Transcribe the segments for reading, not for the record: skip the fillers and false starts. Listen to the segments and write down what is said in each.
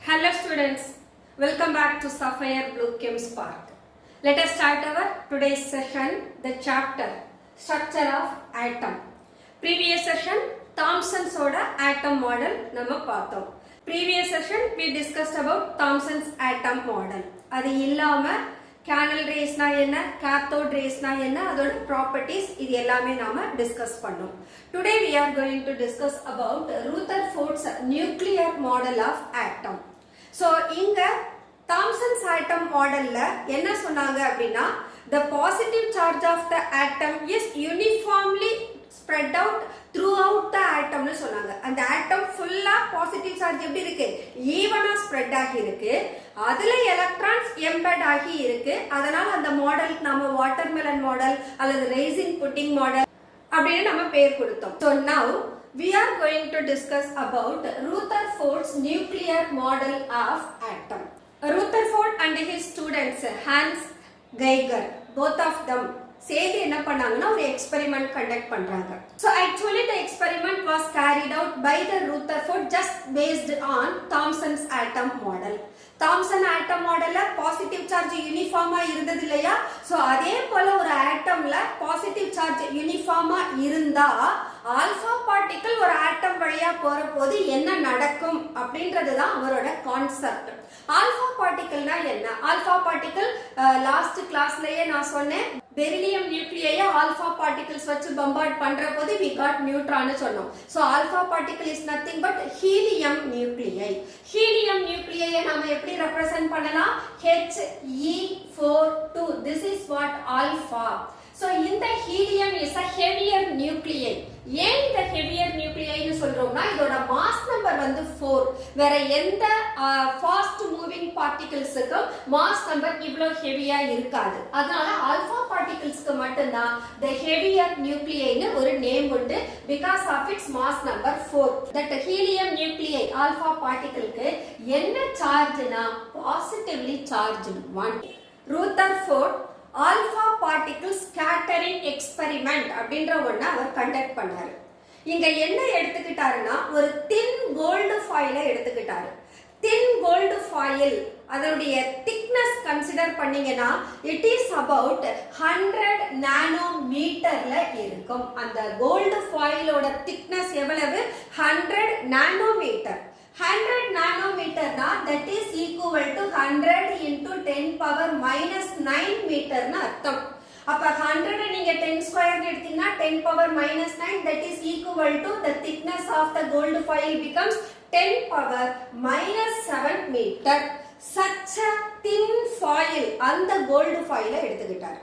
Hello students, welcome back to SapphireBlueChemspark. Let us start our today's session, the chapter Structure of Atom. Previous session, Thomson's atom model nama paathom. Previous session, we discussed about Thomson's atom model. அது இல்லாம canal rays na enna, cathode rays na enna, அதோட properties இது எல்லாமே நாம discuss பண்ணோம். Today we are going to discuss about Rutherford's nuclear model of atom. So இங்க Thomson's atom modelல என்ன சொன்னாங்க அப்படின்னா the positive charge of the atom is uniformly spread out throughout the atom னு சொன்னாங்க. அந்த atom full-ஆ positive charge எப்படி இருக்கு? ஈவனா spread ஆகி இருக்கு. அதுல electrons embed ஆகி இருக்கு. அதனால அந்த மாடலுக்கு நாம watermelon model அல்லது raisin pudding model அப்படின்னு நம்ம பேர் கொடுத்தோம். So now we are going to discuss about Rutherford's nuclear model of atom. Rutherford and his students Hans Geiger, both of them சேர்ந்து என்ன பண்ணாங்கன்னா ஒரு எக்ஸ்பெரிமெண்ட் கண்டக்ட் பண்றாங்க. So actually the experiment was carried out by the Rutherford just based on Thomson's atom model. Thomson atom modelல positive charge யூனிஃபார்மா இருந்தது இல்லையா? So அதே போல ஒரு ஆட்டம்ல பாசிட்டிவ் சார்ஜ் யூனிஃபார்மா இருந்தா ஆல்பா பார்ட்டிகிள் ஒரு ஆட்டம் வழியா போற போது என்ன நடக்கும் அப்படின்றது தான் அவரோட கான்செப்ட். ஆல்பா பார்ட்டிகிள்னா என்ன? ஆல்பா பார்ட்டிகிள் லாஸ்ட் கிளாஸ்லயே நான் சொன்னேன் பெரிலியம் நியூக்ளியை ஆல்பா பார்ட்டிகிள்ஸ் வச்சு பம்பார்ட் பண்ற போது we got neutron னு சொன்னோம். So alpha particle is nothing but helium nuclei. Helium nuclei நாம எப்படி ரெப்ரசன்ட் பண்ணலாம்? He4 this is what alpha. So இந்த helium is a heavier nuclei. ஏன் இந்த heavier nuclei னு சொல்றோம்னா இதோட மாஸ் நம்பர் வந்து 4. வேற எந்த ஃபாஸ்ட் மூவிங் பார்ட்டிகிள்ஸ்க்கு மாஸ் நம்பர் இவ்ளோ ஹெவியா இருக்காது. அதனால ஆல்பா பார்ட்டிகிள்ஸ்க்கு மட்டும் தான் the heavier nuclei னு ஒரு நேம் உண்டு because of its mass number 4. that helium nuclei alpha particle-க்கு என்ன சார்ஜ்னா positively charged 1. Rutherford alpha particle scattering experiment அப்படின்ற ஒண்ணு அவர் கண்டக்ட் பண்ணாரு. இங்க என்ன எடுத்துக்கிட்டாருன்னா ஒரு தின் கோல்டு ஃபாயிலை எடுத்துக்கிட்டாரு. தின் கோல்டு ஃபாயில் அதனுடைய திக்னஸ் கன்சிடர் பண்ணீங்கன்னா இட் இஸ் அபவுட் 100 நானோமீட்டர்ல இருக்கும். அந்த கோல்டு ஃபாயிலோட திக்னஸ் எவ்வளவு? 100 நானோமீட்டர். 100 நானோமீட்டர்னா that is equal to 100 into 10 power minus 9 மீட்டர்னு அர்த்தம். அப்ப 100 நீங்க 10 ஸ்கொயர் எடுத்தீங்கன்னா 10 power minus 9 that is equal to the thickness of the gold foil becomes 10 power minus 7 meter. such a thin foil அந்த gold foil எடுத்துக்கிட்டார்.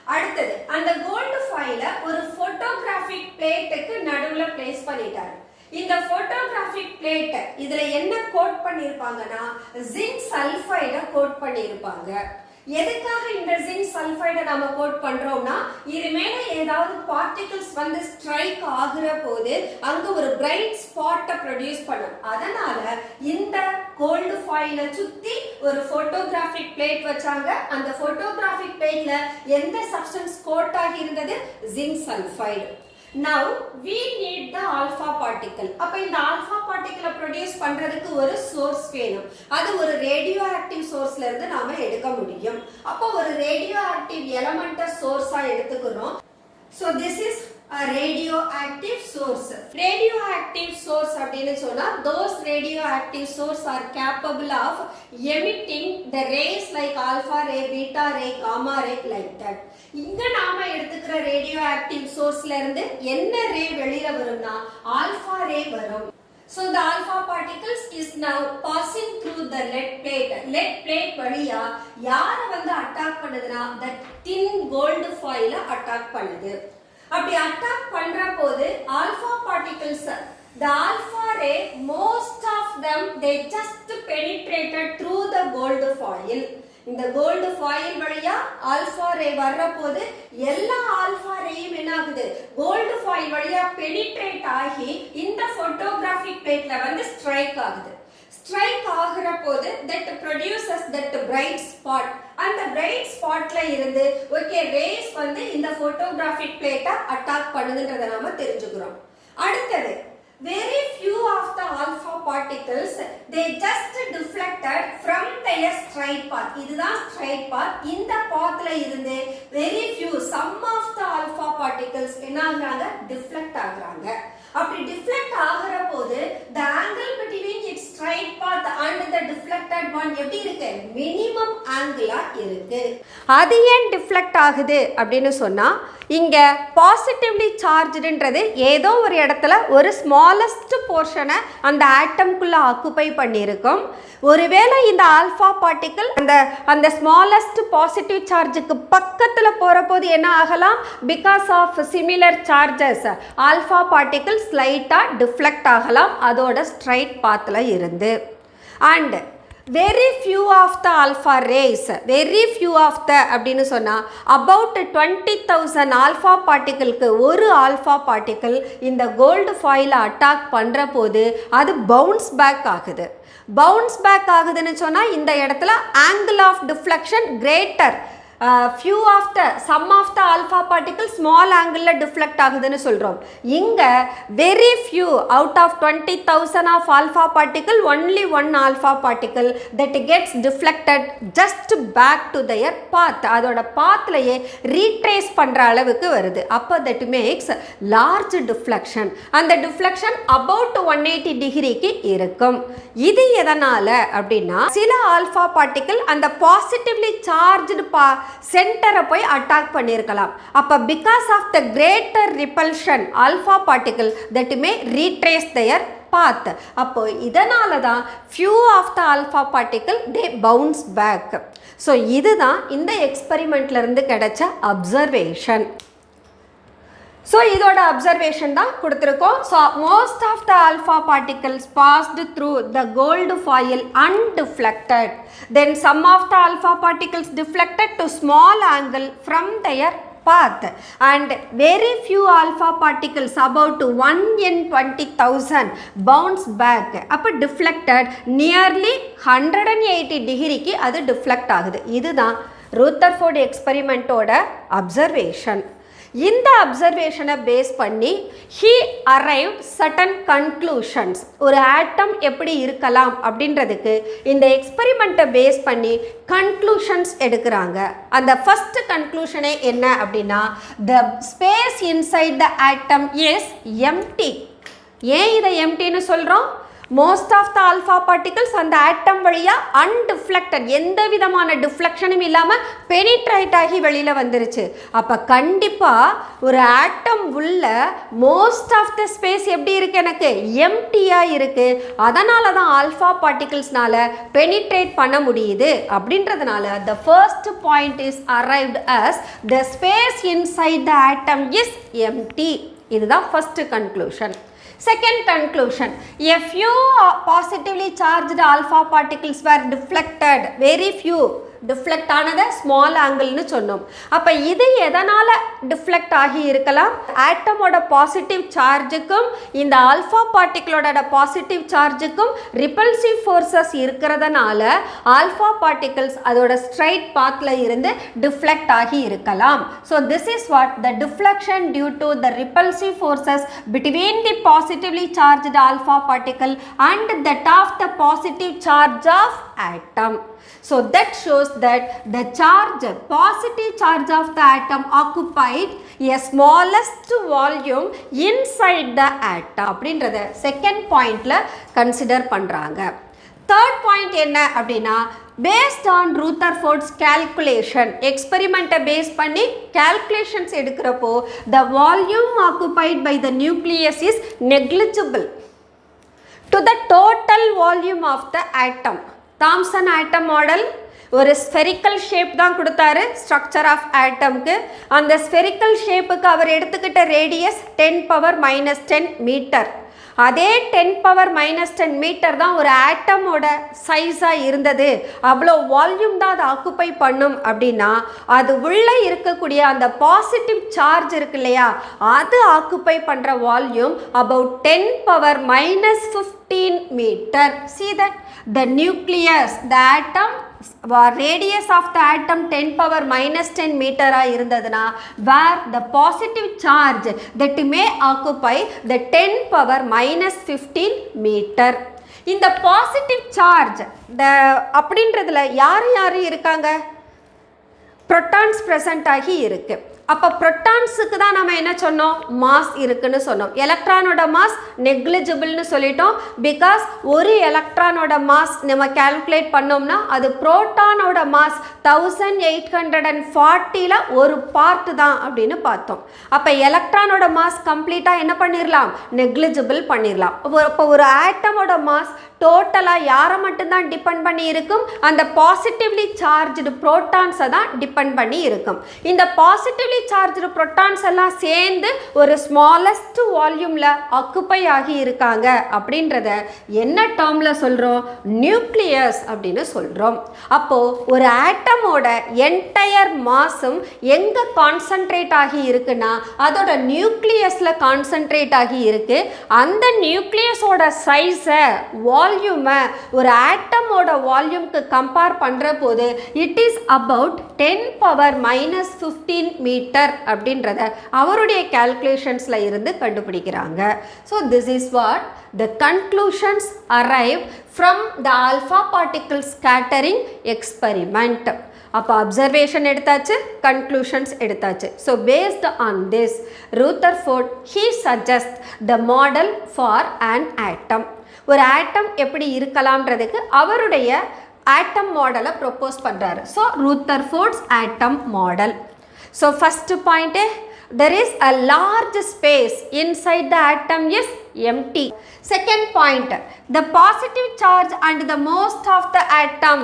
அடுத்தது அந்த gold foil ஒரு photographic plate-க்கு நடுவுல place பண்ணிட்டார். இந்த போட்டோகிராஃபிக் பிளேட் இதுல என்ன கோட் பண்ணிருப்பாங்கன்னா ஜிங்க் சல்ஃபைட கோட் பண்ணிருப்பாங்க. எதுக்காக இந்த ஜிங்க் சல்ஃபைட நாம கோட் பண்றோம்னா இது மேல ஏதாவது பார்ட்டிகிள்ஸ் வந்து ஸ்ட்ரைக் ஆகுற போது அங்க ஒரு பிரைட் ஸ்பாட்டை ப்ரொடியூஸ் பண்ணும். அதனால இந்த கோல்டு ஃபாயிலை சுத்தி ஒரு போட்டோகிராஃபிக் பிளேட் வச்சாங்க. அந்த போட்டோகிராஃபிக் பிளேட்ல எந்த சப்ஸ்டன்ஸ் கோட் ஆகி இருந்தது? Zinc sulphide. Now we need the alpha particle. அப்ப இந்த alpha particle produce பண்றதுக்கு ஒரு source வேணும். அது ஒரு ரேடியோ ஆக்டிவ் சோர்ஸ்ல இருந்து நாம எடுக்க முடியும். அப்ப ஒரு ரேடியோ ஆக்டிவ் எலிமெண்ட்ட சோர்ஸா எடுத்துக்கிறோம். So this is a radioactive source. Radioactive source அப்படினு சொன்னா those radioactive source are capable of emitting the rays like alpha ray, beta ray, gamma ray like that. இங்க நாம எடுத்துக்கிற radioactive sourceல இருந்து என்ன ரே வெளியில வரும்னா alpha ray வரும். So the alpha particles is now passing through the lead plate. Lead plate வழியா யார வந்து அட்டாக் பண்ணுதுனா the thin gold foil attack பண்ணுது. அப்படி அட்டாக் பண்ற போது alpha particles the alpha ray most of them they just penetrated through the gold foil. இந்த gold foil வழியா ஆல்பா ரே வர்ற போது எல்லா ஆல்பா ரேயும் என்ன ஆகுது? கோல்டு ஃபாயில் வழியா பெனிட்ரேட் ஆகி இந்த போட்டோகிராஃபிக் பிளேட்ல வந்து ஸ்ட்ரைக் ஆகுது. ஸ்ட்ரைக் ஆகுற போது that produces that bright spot. அந்த bright spotல இருந்து ஓகே ரேஸ் வந்து இந்த போட்டோகிராஃபிக் பிளேட்டை அட்டாக் பண்ணுதுன்றத நாம தெரிஞ்சுக்கிறோம். அடுத்தது very few of the alpha particles particles, they just deflected from their straight path. இதுதான் straight path. இந்த pathல இருந்து very few, some of the alpha particles என்ன ஆகுறாங்க? Deflect ஆகுறாங்க. அப்படி deflect ஆகுற போது the angle between its straight path and the deflected one எப்படி இருக்கு? Minimum angle இருக்கு. அது ஏன் deflect ஆகுது அப்படின்னு சொன்னா இங்க பாசிட்டிவ்லி சார்ஜ்டுன்றது ஏதோ ஒரு இடத்துல ஒரு ஸ்மாலஸ்ட் போர்ஷனை அந்த ஆட்டம்குள்ள ஆக்குபை பண்ணியிருக்கும். ஒருவேளை இந்த ஆல்ஃபா பார்ட்டிகிள் அந்த ஸ்மாலஸ்ட் பாசிட்டிவ் சார்ஜுக்கு பக்கத்தில் போகிற போது என்ன ஆகலாம்? Because of similar charges alpha particle ஸ்லைட்டாக டிஃப்ளெக்ட் ஆகலாம் அதோட ஸ்ட்ரைட் பாத்தில் இருந்து. And very few of the alpha rays, very few of the அப்படின்னு சொன்னால் about 20,000 alpha particleக்கு ஒரு alpha particle இந்த கோல்டு ஃபாயிலை அட்டாக் பண்ணுற போது அது பவுன்ஸ் பேக் ஆகுது. பவுன்ஸ் பேக் ஆகுதுன்னு சொன்னால் இந்த இடத்துல angle of deflection greater. few of the some of the alpha particles small angle deflect ஆகுதுன்னு சொல்கிறோம். இங்கே very few out of 20,000 of alpha particle only one alpha particle that gets deflected just back to their path. அதோட பாத்லையே retrace பண்ணுற அளவுக்கு வருது. அப்போ that makes large deflection. அந்த deflection about 180 டிகிரிக்கு இருக்கும். இது எதனால் அப்படின்னா சில ஆல்ஃபா பார்ட்டிகிள் அந்த பாசிட்டிவ்லி சார்ஜ்டு சென்டரை போய் அட்டாக் பண்ணியிருக்கலாம். அப்போ because of the greater repulsion alpha particle that may retrace their path. அப்போ இதனால தான் few of the alpha particle they bounce back. So இதுதான் இந்த எக்ஸ்பெரிமெண்ட்லேருந்து கிடைச்ச அப்சர்வேஷன். ஸோ இதோட அப்சர்வேஷன் தான் கொடுத்துருக்கோம். So most of the alpha particles passed through the gold foil undeflected. Then some of the alpha particles deflected to small angle from their path and very few alpha particles about 1 in 20,000 bounce back. அப்போ deflected nearly 180 டிகிரிக்கு அது deflect ஆகுது. இதுதான் Rutherford எக்ஸ்பெரிமெண்ட்டோட observation. இந்த அப்சர்வேஷனை base பண்ணி he arrived certain conclusions. ஒரு ஆட்டம் எப்படி இருக்கலாம் அப்படின்றதுக்கு இந்த எக்ஸ்பெரிமெண்ட்டை பேஸ் பண்ணி கன்க்ளூஷன்ஸ் எடுக்கிறாங்க. அந்த ஃபர்ஸ்ட் கன்க்ளூஷனே என்ன அப்படின்னா the space inside the atom is empty. ஏன் இதை எம்டின்னு சொல்கிறோம்? Most of the alpha particles அந்த ஆட்டம் வழியாக அன்டிஃப்ளெக்டட், எந்த விதமான டிஃப்ளெக்ஷனும் இல்லாமல் பெனிட்ரேட் ஆகி வெளியில் வந்துருச்சு. அப்போ கண்டிப்பாக ஒரு ஆட்டம் உள்ள மோஸ்ட் ஆஃப் த ஸ்பேஸ் எப்படி இருக்குது? எனக்கு எம்டியாக இருக்குது. அதனால தான் ஆல்ஃபா பார்ட்டிகல்ஸ்னால பெனிட்ரேட் பண்ண முடியுது. அப்படின்றதுனால the first point is arrived as the space inside the atom is empty. இதுதான் first conclusion. Second conclusion, a few positively charged alpha particles were deflected, very few deflect ஆனதை ஸ்மால் ஆங்கிள்னு சொன்னோம். அப்போ இது எதனால் deflect ஆகி இருக்கலாம்? ஆட்டமோட பாசிட்டிவ் சார்ஜுக்கும் இந்த ஆல்ஃபா பார்ட்டிகளோட பாசிட்டிவ் சார்ஜுக்கும் ரிப்பல்சிவ் ஃபோர்ஸஸ் இருக்கிறதுனால ஆல்ஃபா பார்ட்டிகல்ஸ் அதோட ஸ்ட்ரைட் பாத்தில் இருந்து டிஃப்ளெக்ட் ஆகி இருக்கலாம். So this is what the deflection due to the repulsive forces between the positively charged alpha particle and that of the positive charge of atom. So that shows that the charge, positive charge of the atom occupied a smallest volume inside the atom. அப்படின்றத second பாயிண்ட்ல consider பண்றாங்க. Third point என்ன அப்படின்னா based on Rutherford's calculation, experiment base பண்ணி calculations எடுக்கிறப்போ the volume occupied by the nucleus is negligible to the total volume of the atom. Thomson atom model ஒரு spherical shape தான் கொடுத்தாரு structure of ஆட்டம்க்கு. அந்த spherical ஷேப்புக்கு அவர் எடுத்துக்கிட்ட ரேடியஸ் 10⁻⁻10 மீட்டர். அதே 10⁻⁻10 metre தான் ஒரு ஆட்டமோட சைஸாக இருந்தது. அவ்வளோ வால்யூம் தான் அதை ஆக்குப்பை பண்ணும் அப்படின்னா அது உள்ளே இருக்கக்கூடிய அந்த பாசிட்டிவ் சார்ஜ் இருக்கு இல்லையா, அது ஆக்குப்பை பண்ணுற volume about 10⁻⁻15 metre. See that the nucleus, the atom, radius of the atom 10⁻⁻10 meter இருந்ததுனா where the positive charge that may occupy the 10⁻⁻15 meter. இந்த பாசிட்டிவ் சார்ஜ் அப்படின்றதுல யார் யார் இருக்காங்க? புரோட்டான்ஸ் ப்ரெசென்ட் ஆகி இருக்கு. அப்போ புரோட்டான்ஸுக்கு தான் நம்ம என்ன சொன்னோம்? மாஸ் இருக்குன்னு சொன்னோம். எலக்ட்ரானோட மாஸ் நெக்லிஜிபிள்னு சொல்லிட்டோம். பிகாஸ் ஒரு எலக்ட்ரானோட மாஸ் நம்ம கால்குலேட் பண்ணோம்னா அது புரோட்டானோட மாஸ் 1840ல் ஒரு பார்ட் தான் அப்படின்னு பார்த்தோம். அப்போ எலக்ட்ரானோட மாஸ் கம்ப்ளீட்டாக என்ன பண்ணிடலாம்? நெக்லிஜிபிள் பண்ணிடலாம். இப்போ ஒரு ஆட்டமோட மாஸ் டோட்டலாக யாரை மட்டும்தான் டிபெண்ட் பண்ணி இருக்கும்? அந்த பாசிட்டிவ்லி சார்ஜ்டு புரோட்டான்ஸை தான் டிபெண்ட் பண்ணி இருக்கும். இந்த பாசிட்டிவ்லி சார்ஜ்டு புரோட்டான்ஸ் எல்லாம் சேர்ந்து ஒரு ஸ்மாலஸ்ட் வால்யூமில் ஆக்குப்பை ஆகி இருக்காங்க. அப்படின்றத என்ன டேர்மில் சொல்கிறோம்? நியூக்ளியஸ் அப்படின்னு சொல்கிறோம். அப்போது ஒரு ஆட்டமோட என்டையர் மாஸும் எங்கே கான்சன்ட்ரேட் ஆகி இருக்குன்னா அதோட நியூக்ளியஸில் கான்சன்ட்ரேட் ஆகி இருக்கு. அந்த நியூக்ளியஸோட சைஸை வால்யூமை ஒரு ஆட்டமோட வால்யூம்க்கு கம்பேர் பண்ணுற போது இட் இஸ் அபவுட் 10⁻⁻15 மீட்டர் அப்படின்றத அவருடைய கால்குலேஷன்ஸில் இருந்து கண்டுபிடிக்கிறாங்க. So this is what the conclusions arrived from the alpha particle scattering experiment. அப்போ அப்சர்வேஷன் எடுத்தாச்சு, கன்க்ளூஷன்ஸ் எடுத்தாச்சு. So based on this Rutherford he suggests the model for an atom. ஒரு ஆட்டம் எப்படி இருக்கலாம்ன்றதுக்கு அவருடைய ஆட்டம் மாடலை ப்ரொப்போஸ் பண்ணுறாரு. So Rutherford's atom model. So first point, there is a large space inside the atom is empty. Second point, the positive charge and the most of the atom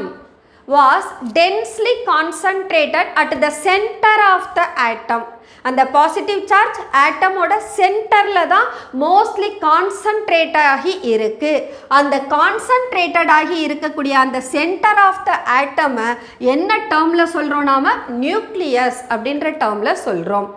was densely concentrated at the center of the atom. அந்த positive charge ஆட்டமோட சென்டரில் தான் mostly concentrate ஆகி இருக்கு. அந்த concentrated ஆகி இருக்கக்கூடிய அந்த centre of த ஆட்டமை என்ன டேர்மில் சொல்கிறோம்? நாம நியூக்ளியஸ் அப்படின்ற டேர்மில் சொல்கிறோம்.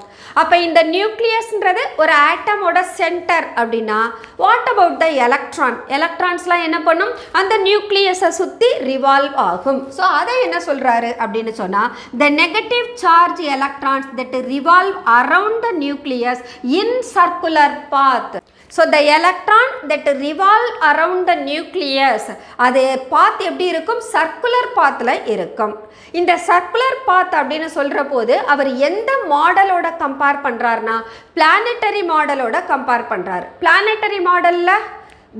அப்போ இந்த நியூக்ளியஸ்ன்றது ஒரு ஆட்டமோட சென்டர் அப்படின்னா வாட் அபவுட் த எலக்ட்ரான்? எலக்ட்ரான்ஸ்லாம் என்ன பண்ணும்? அந்த நியூக்ளியஸை சுற்றி ரிவால்வ் ஆகும். ஸோ அதை என்ன சொல்கிறாரு அப்படின்னு சொன்னால் the negative charge electrons that revolve around the nucleus in circular path. So the electron that revolve around the nucleus அது பாத் எப்படி இருக்கும்? சர்க்குலர் பாத்தில் இருக்கும். இந்த சர்க்குலர் பாத் அப்படின்னு சொல்கிற போது அவர் எந்த மாடலோட கம்பேர் பண்ணுறாருனா பிளானட்டரி மாடலோட கம்பேர் பண்ணுறாரு. பிளானட்டரி மாடலில்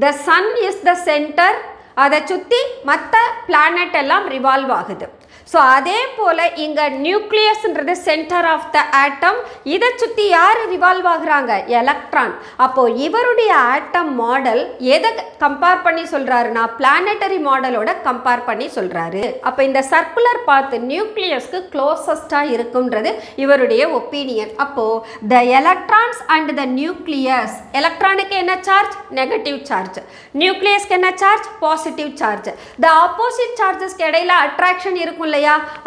த சன் இஸ் த சென்டர், அதை சுற்றி மற்ற பிளானட் எல்லாம் ரிவால்வ் ஆகுது. ஸோ அதே போல் இங்கே நியூக்ளியஸ்ன்றது சென்டர் ஆஃப் த ஆட்டம், இதை சுற்றி யார் ரிவால்வ் ஆகுறாங்க? எலக்ட்ரான். அப்போது இவருடைய ஆட்டம் மாடல் எதை கம்பேர் பண்ணி சொல்கிறாருன்னா பிளானட்டரி மாடலோட கம்பேர் பண்ணி சொல்கிறாரு. அப்போ இந்த சர்க்குலர் பாத் நியூக்ளியஸ்க்கு க்ளோசஸ்டாக இருக்குன்றது இவருடைய ஒப்பீனியன். அப்போது the electrons and the nucleus, எலக்ட்ரானுக்கு என்ன சார்ஜ்? Negative charge. நியூக்ளியஸ்க்கு என்ன charge? Positive charge. The opposite சார்ஜஸ்க்கு இடையில அட்ராக்ஷன் இருக்கும் இல்லையா?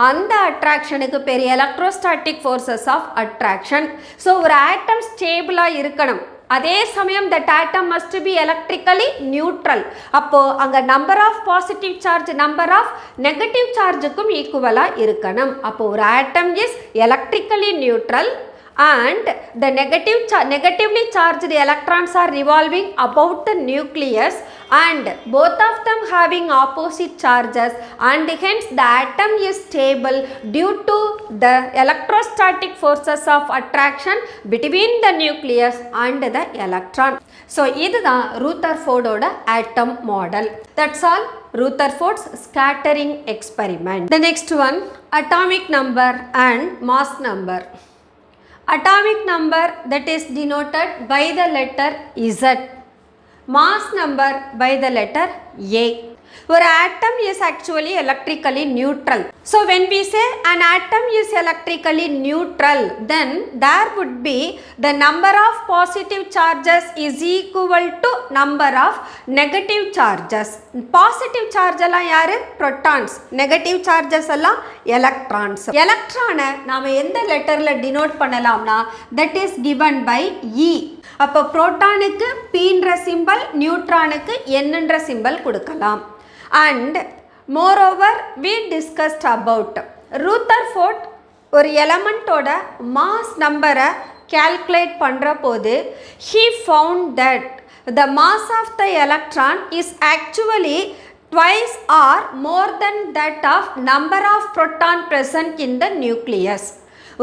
அந்த அட்ராக்ஷனுக்கு பேர் electrostatic forces of attraction. So ஒரு ஆட்டம் ஸ்டேபிளாக இருக்கணும், அதே சமயம் that atom must be electrically neutral. அப்போது அங்கே number of positive charge number of negative சார்ஜுக்கும் ஈக்குவலாக இருக்கணும். அப்போது ஒரு atom is electrically neutral and the negatively charged electrons are revolving about the nucleus and both of them having opposite charges and hence the atom is stable due to the electrostatic forces of attraction between the nucleus and the electron. So இதுதான் Rutherford atom model. That's all Rutherford's scattering experiment. The next one, atomic number and mass number. Atomic number that is denoted by the letter Z. Mass number by the letter A. Our atom is actually electrically neutral. So when we say an atom is electrically neutral, then there would be the number of positive charges is equal to number of negative charges. Positive charge எல்லாம் யாரு? protons. Negative charges எல்லாம் electrons. Electron நாம எந்த லெட்டர்ல denote பண்ணலாம்னா that is given by E. அப்போ புரோட்டானுக்கு Pன்ற symbol, நியூட்ரானுக்கு Nன்ற symbol கொடுக்கலாம். And moreover we discussed about Rutherford ஒரு எலமெண்ட்டோட மாஸ் நம்பரை calculate பண்ணுற போது he found that the mass of the electron is actually twice or more than that of number of proton present in the nucleus.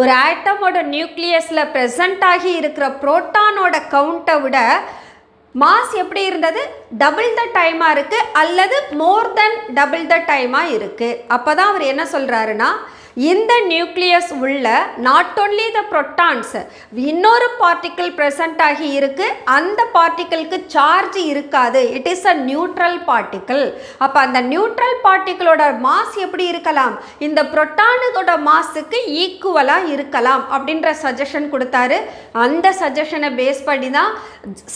ஒரு ஆட்டமோட நியூக்ளியஸில் present ஆகி இருக்கிற புரோட்டானோட கவுண்ட்டை விட mass எப்படி இருந்தது டபுள் த டைமாக இருக்குது அல்லது மோர் தென் டபுள் த டைமாக இருக்குது. அப்போ தான் அவர் என்ன சொல்கிறாருன்னா, இந்த நியூக்ளியஸ் உள்ள நாட் ஒன்லி த புரோட்டான்ஸ் இன்னொரு பார்ட்டிக்கிள் ப்ரெசண்ட் ஆகி இருக்கு, அந்த பார்ட்டிக்கிளுக்கு சார்ஜ் இருக்காது, it is a neutral particle. அப்போ அந்த நியூட்ரல் பார்ட்டிக்கிளோட மாஸ் எப்படி இருக்கலாம், இந்த புரோட்டானோட மாஸுக்கு ஈக்குவலாக இருக்கலாம் அப்படின்ற சஜஷன் கொடுத்தாரு. அந்த சஜஷனை பேஸ் பண்ணி தான்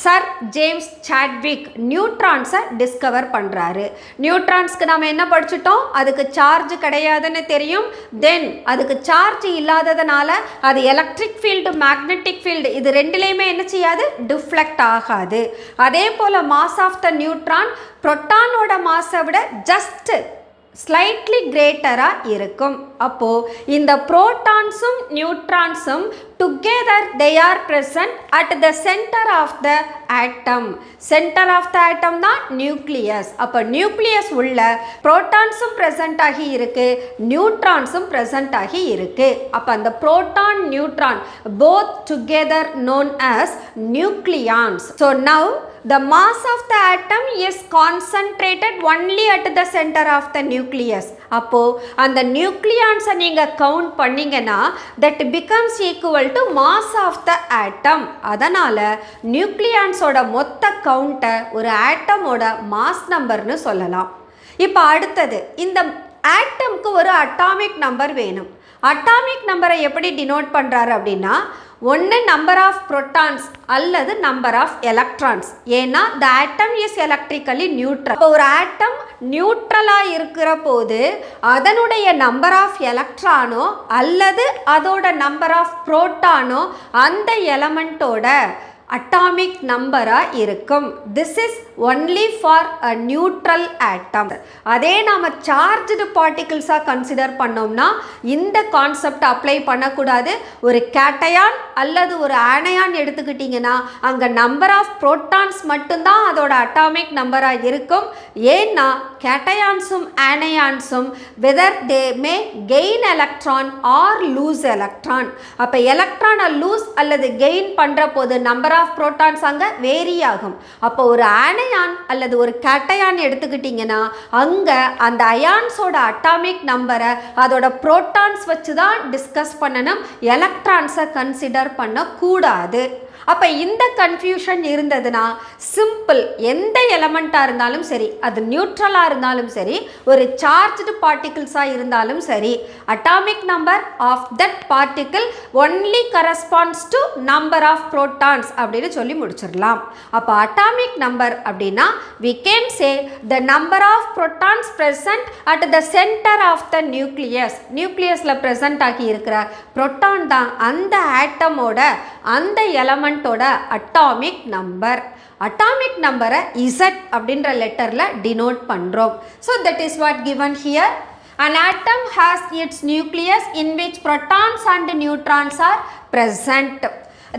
சர் ஜேம்ஸ் சாட்விக் நியூட்ரான்ஸை டிஸ்கவர் பண்ணுறாரு. நியூட்ரான்ஸ்க்கு நம்ம என்ன படிச்சுட்டோம், அதுக்கு சார்ஜ் கிடையாதுன்னு தெரியும். தென் அதுக்கு சார்ஜ் இல்லாததுனால அது எலக்ட்ரிக் ஃபீல்டு மேக்னெட்டிக் ஃபீல்டு இது ரெண்டுலேயுமே என்ன செய்யாது, டிஃப்ளெக்ட் ஆகாது. அதே போல் மாஸ் ஆஃப் த நியூட்ரான் புரோட்டானோட மாஸை விட ஜஸ்ட் ஸ்லைட்லி கிரேட்டராக இருக்கும். அப்போது இந்த புரோட்டான்ஸும் நியூட்ரான்ஸும் together they are present at the center of the atom. Centre of the atom தான் நியூக்ளியஸ். அப்போ நியூக்ளியஸ் உள்ள புரோட்டான்ஸும் ப்ரெசண்ட் ஆகி இருக்கு, நியூட்ரான்ஸும் ப்ரெசண்ட் ஆகி இருக்கு. அப்போ அந்த proton neutron both together known as nucleons. So now the mass of the atom is concentrated only at the center of the nucleus. அப்போ அந்த நியூக்ளியான்ஸை நீங்கள் கவுண்ட் பண்ணீங்கன்னா that becomes equal to mass of the atom. அதனால் நியூக்ளியான்ஸோட மொத்த கவுண்ட்டை ஒரு ஆட்டமோட mass நம்பர்னு சொல்லலாம். இப்போ அடுத்தது, இந்த ஆட்டம்க்கு ஒரு அட்டாமிக் நம்பர் வேணும். அட்டாமிக் நம்பரை எப்படி டினோட் பண்ணுறாரு அப்படின்னா, ஒன்று நம்பர் ஆஃப் புரோட்டான்ஸ் அல்லது நம்பர் ஆஃப் எலக்ட்ரான்ஸ். ஏன்னா த ஆட்டம் இஸ் எலக்ட்ரிக்கலி நியூட்ரல். இப்போ ஒரு ஆட்டம் நியூட்ரலாக இருக்கிற போது அதனுடைய நம்பர் ஆஃப் எலக்ட்ரானோ அல்லது அதோட நம்பர் ஆஃப் புரோட்டானோ அந்த எலமெண்ட்டோட அட்டாமிக் நம்பராக இருக்கும். This is only for a neutral atom. அதே நாம் சார்ஜ்டு பார்ட்டிகிள்ஸாக கன்சிடர் பண்ணோம்னா இந்த கான்செப்ட் அப்ளை பண்ணக்கூடாது. ஒரு கேட்டயான் அல்லது ஒரு ஆனயான் எடுத்துக்கிட்டிங்கன்னா அங்கே நம்பர் ஆஃப் புரோட்டான்ஸ் மட்டும்தான் அதோட அட்டாமிக் நம்பராக இருக்கும். ஏன்னா கேட்டயான்ஸும் ஆனயான்ஸும் whether they may gain electron or lose electron. அப்போ எலக்ட்ரானை லூஸ் அல்லது கெயின் பண்ணுற போது நம்பர் ஆஃப் புரோட்டான்ஸ் அங்கே வேரி ஆகும். அப்போ ஒரு ஆனயான் அல்லது ஒரு கேட்டயான் எடுத்துக்கிட்டிங்கன்னா அங்கே அந்த அயான்ஸோட அட்டாமிக் நம்பரை அதோட புரோட்டான்ஸ் வச்சு தான் டிஸ்கஸ் பண்ணணும், எலக்ட்ரான்ஸை கன்சிடர் பண்ணக்கூடாது. அப்போ இந்த கன்ஃபியூஷன் இருந்ததுன்னா சிம்பிள், எந்த எலமெண்ட்டாக இருந்தாலும் சரி, அது நியூட்ரலாக இருந்தாலும் சரி, ஒரு சார்ஜ்டு பார்ட்டிகிள்ஸாக இருந்தாலும் சரி, atomic number of that particle only corresponds to number of protons அப்படின்னு சொல்லி முடிச்சிடலாம். அப்போ அட்டாமிக் நம்பர் அப்படின்னா we can say the number of protons present at the center of the nucleus. நியூக்ளியஸில் ப்ரெசண்ட் ஆகி இருக்கிற புரோட்டான் தான் அந்த ஆட்டமோட அந்த எலமெண்ட் அட்டாமிக் நம்பர். அட்டாமிக் நம்பரை Z அப்படின்ற லெட்டர்ல டினோட் பண்றோம். So that is what given here. An atom has its nucleus in which protons and neutrons are present.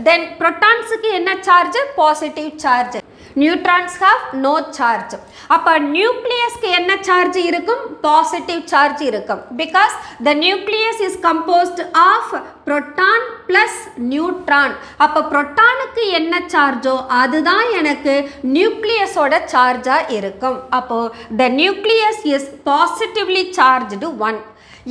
Then protons க்கு என்ன charge, positive charge. Neutrons have no charge. அப்போ நியூக்ளியஸ்க்கு என்ன charge இருக்கும், பாசிட்டிவ் சார்ஜ் இருக்கும். Because the nucleus is composed of proton plus neutron. அப்போ புரோட்டானுக்கு என்ன சார்ஜோ அதுதான் எனக்கு நியூக்ளியஸோட சார்ஜாக இருக்கும். அப்போது த நியூக்ளியஸ் இஸ் பாசிட்டிவ்லி சார்ஜ்டு 1.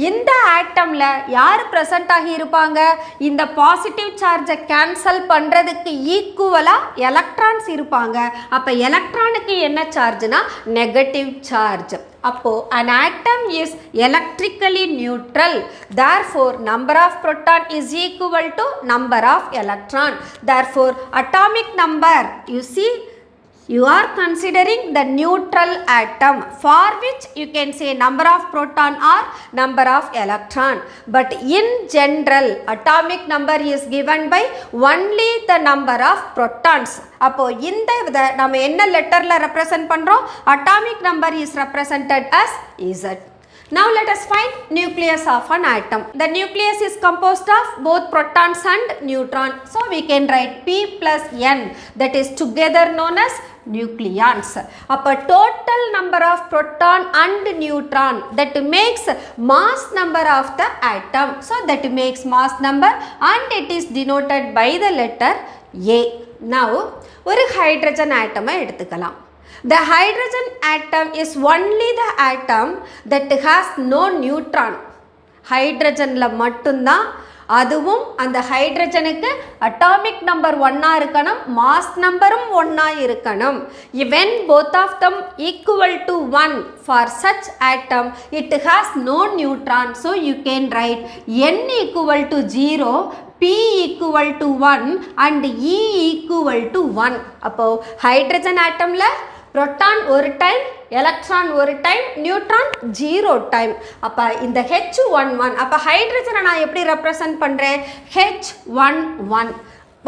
இந்த ஆட்டமில் யார் ப்ரெசண்ட் ஆகி இருப்பாங்க, இந்த பாசிட்டிவ் சார்ஜை கேன்சல் பண்ணுறதுக்கு ஈக்குவலாக எலக்ட்ரான்ஸ் இருப்பாங்க. அப்போ எலக்ட்ரானுக்கு என்ன சார்ஜ்னா நெகட்டிவ் சார்ஜ். அப்போது an atom is electrically neutral. Therefore number of proton is equal to number of electron. Therefore atomic number, you see, you are considering the neutral atom for which you can say number of proton or number of electron. But in general atomic number is given by only the number of protons. அப்போ இந்த இதை நம்ம என்ன லெட்டரில் represent பண்ணுறோம், atomic number is represented as Z. Now let us find nucleus of an atom. The nucleus is composed of both protons and neutrons. So we can write P plus N, that is together known as nucleons. Appa total number of proton and neutron, that makes mass number of the atom. So that makes mass number and it is denoted by the letter A. Now ஒரு hydrogen atom எடுத்துக்கலாம். The hydrogen atom is only the atom that has no neutron. ஹைட்ரஜனில் மட்டும்தான், அதுவும் அந்த ஹைட்ரஜனுக்கு atomic number 1 இருக்கணும், mass நம்பரும் 1 இருக்கணும். When both of them equal to 1, for such atom it has no neutron. So you can write N equal to 0, P equal to 1 and E equal to 1. அப்போ hydrogen atomல proton ஒரு time, electron ஒரு time, neutron 0 time. அப்போ இந்த H11, அப்போ ஹைட்ரஜனை நான் எப்படி represent பண்ணுறேன்? H11.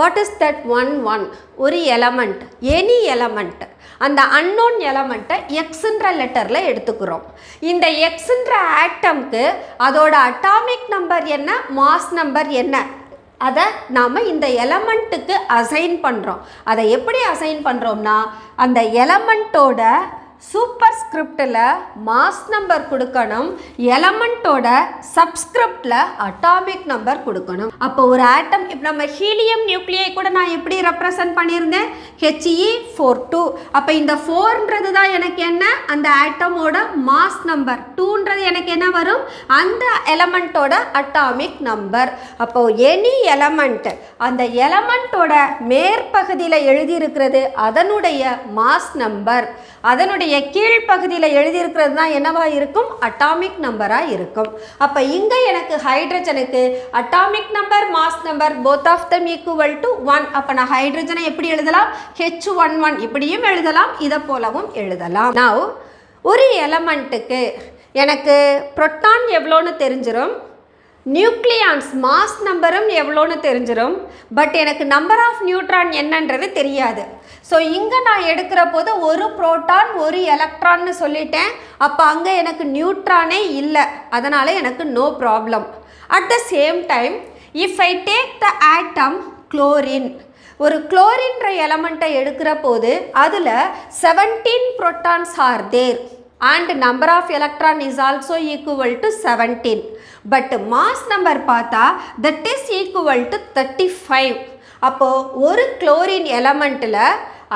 What is that 11? ஒரு எலமெண்ட், எனி எலமெண்ட். அந்த அன்னோன் எலமெண்ட்டை எக்ஸ்ன்ற லெட்டரில் எடுத்துக்கிறோம். இந்த எக்ஸ்ன்ற ஆட்டம்க்கு அதோட அட்டாமிக் நம்பர் என்ன, மாஸ் நம்பர் என்ன, அதை நாம் இந்த எலமெண்ட்டுக்கு அசைன் பண்ணுறோம். அதை எப்படி அசைன் பண்ணுறோம்னா, அந்த எலமெண்ட்டோட சூப்பர் ஸ்கிரிப்டில் மாஸ் நம்பர் கொடுக்கணும், எலமெண்ட்டோட சப்ஸ்கிரிப்டில் அட்டாமிக் நம்பர் கொடுக்கணும். அப்போ ஒரு ஆட்டம், இப்போ நம்ம ஹீலியம் நியூக்ளியை கூட நான் எப்படி ரெப்ரசன்ட் பண்ணியிருந்தேன்? He42. அப்போ இந்த 4ன்றது தான் எனக்கு என்ன, அந்த ஆட்டமோட மாஸ் நம்பர். 2ன்றது எனக்கு என்ன வரும், அந்த எலமெண்ட்டோட அட்டாமிக் நம்பர். அப்போ எனி எலமெண்ட், அந்த எலமெண்ட்டோட மேற்பகுதியில் எழுதியிருக்கிறது அதனுடைய மாஸ் நம்பர், அதனுடைய கீழ்ப்பகுதியில் எழுதியிருக்கிறது தான் என்னவா இருக்கும், அட்டாமிக் நம்பராக இருக்கும். அப்போ இங்கே எனக்கு ஹைட்ரஜனுக்கு atomic number, mass number both of them equal to 1. அப்போ நான் ஹைட்ரஜனை எப்படி எழுதலாம்? H11 இப்படியும் எழுதலாம், இதை போலவும் எழுதலாம். Now ஒரு எலமெண்ட்டுக்கு எனக்கு புரோட்டான் எவ்வளோன்னு தெரிஞ்சிடும், நியூக்ளியான்ஸ் மாஸ் நம்பரும் எவ்வளோன்னு தெரிஞ்சிடும், பட் எனக்கு நம்பர் ஆஃப் நியூட்ரான் என்னன்றது தெரியாது. ஸோ இங்கே நான் எடுக்கிற போது ஒரு புரோட்டான் ஒரு எலக்ட்ரான்னு சொல்லிட்டேன். அப்போ அங்கே எனக்கு நியூட்ரானே இல்லை, அதனால் எனக்கு no problem. At the same time if I take the atom chlorine, ஒரு குளோரின்ற எலமெண்ட்டை எடுக்கிற போது அதில் 17 protons are there and number of electron is also equal to 17. But mass number பார்த்தா that is equal to 35. அப்போ ஒரு குளோரின் எலமெண்ட்டில்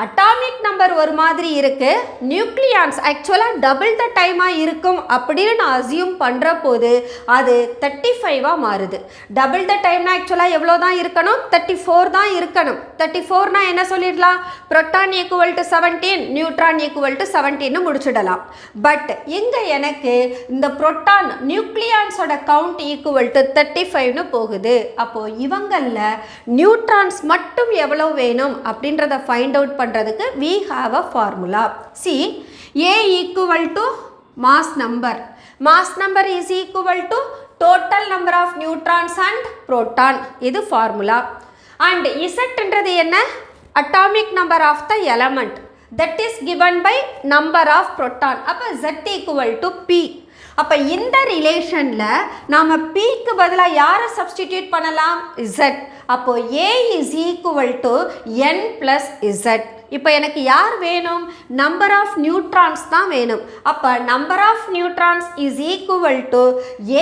அட்டாமிக் நம்பர் ஒரு மாதிரி இருக்குது, நியூக்ளியான்ஸ் ஆக்சுவலாக டபுள் த டைமாக இருக்கும் அப்படின்னு நான் அசியூம் பண்ணுற போது அது 35ஆக மாறுது. டபுள் த டைம்னா ஆக்சுவலாக எவ்வளோ தான் இருக்கணும், 34 தான் இருக்கணும். 34னா என்ன சொல்லிடலாம், proton equal to 17, neutron equal to 17ன்னு முடிச்சிடலாம். பட் இங்கே எனக்கு இந்த புரோட்டான் நியூக்ளியான்ஸோட கவுண்ட் ஈக்குவல் டு 35ன்னு போகுது. அப்போது இவங்களில் நியூட்ரான்ஸ் மட்டும் எவ்வளோ வேணும் அப்படின்றத ஃபைண்ட் அவுட் பண்றதுக்கு we have a formula. See, A equal to mass number. Mass number is equal to total number of neutrons and proton. இது formula. And Z என்றது என்ன, atomic number of the element. That is given by number of proton. அப்போ Z equal to P. அப்போ இந்த ரிலேஷனில் நாம் Pக்கு பதிலாக யாரை சப்ஸ்டிடியூட் பண்ணலாம், Z. அப்போ A is equal to N plus Z. இப்போ எனக்கு யார் வேணும், நம்பர் ஆஃப் நியூட்ரான்ஸ் தான் வேணும். அப்போ number of neutrons is equal to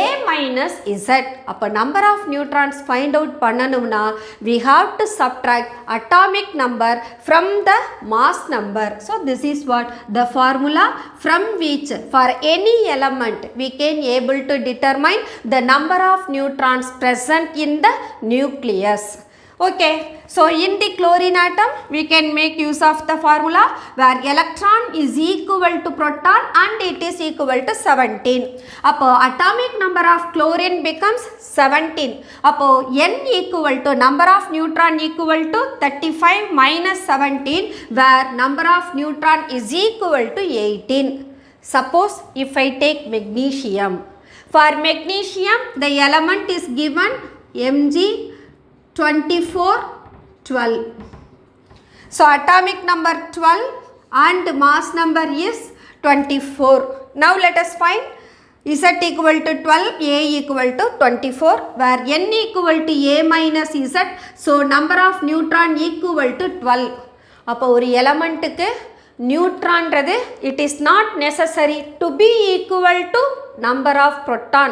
A minus Z. அப்போ number of neutrons find out பண்ணணும்னா we have to subtract atomic number from the mass number. So this is what the formula from which for any element we can able to determine the number of neutrons present in the nucleus. Okay, so in the chlorine atom we can make use of the formula where electron is equal to proton and it is equal to 17. அப்போ atomic number of chlorine becomes 17. அப்போ N equal to number of neutron equal to 35 minus 17 where number of neutron is equal to 18. Suppose if I take magnesium. For magnesium the element is given Mg 24 12. So atomic number 12 and mass number is 24. Now let us find Z equal to 12, A equal to 24, where N equal to A minus Z, so number of neutron equal to 12. அப்போ ஒரு எலமெண்ட்டுக்கு நியூட்ரான்றது it is not necessary to be equal to number of proton.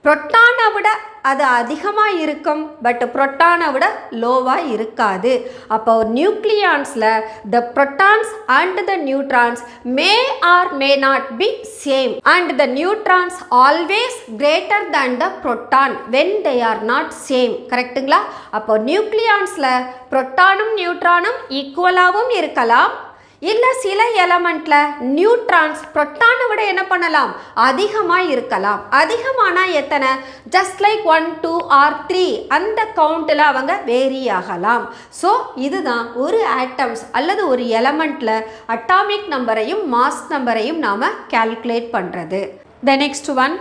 புரோட்டானை விட அது அதிகமாக இருக்கும், but புரோட்டானை விட லோவாக இருக்காது. அப்போ நியூக்ளியான்ஸில் the protons and the neutrons may or may not be same, and the neutrons always greater than the proton when they are not same. கரெக்டுங்களா? அப்போ நியூக்ளியான்ஸில் புரோட்டானும் நியூட்ரானும் ஈக்குவலாகவும் இருக்கலாம், இல்லை சில எலமெண்ட்டில் நியூட்ரான்ஸ் புரோட்டானை விட என்ன பண்ணலாம், அதிகமாக இருக்கலாம். அதிகமானால் எத்தனை, ஜஸ்ட் லைக் 1 2 or 3 அந்த கவுண்டில் அவங்க வேரி ஆகலாம். ஸோ இதுதான் ஒரு ஆட்டம்ஸ் அல்லது ஒரு எலமெண்ட்டில் அட்டாமிக் நம்பரையும் மாஸ் நம்பரையும் நாம் கால்குலேட் பண்ணுறது. The next one,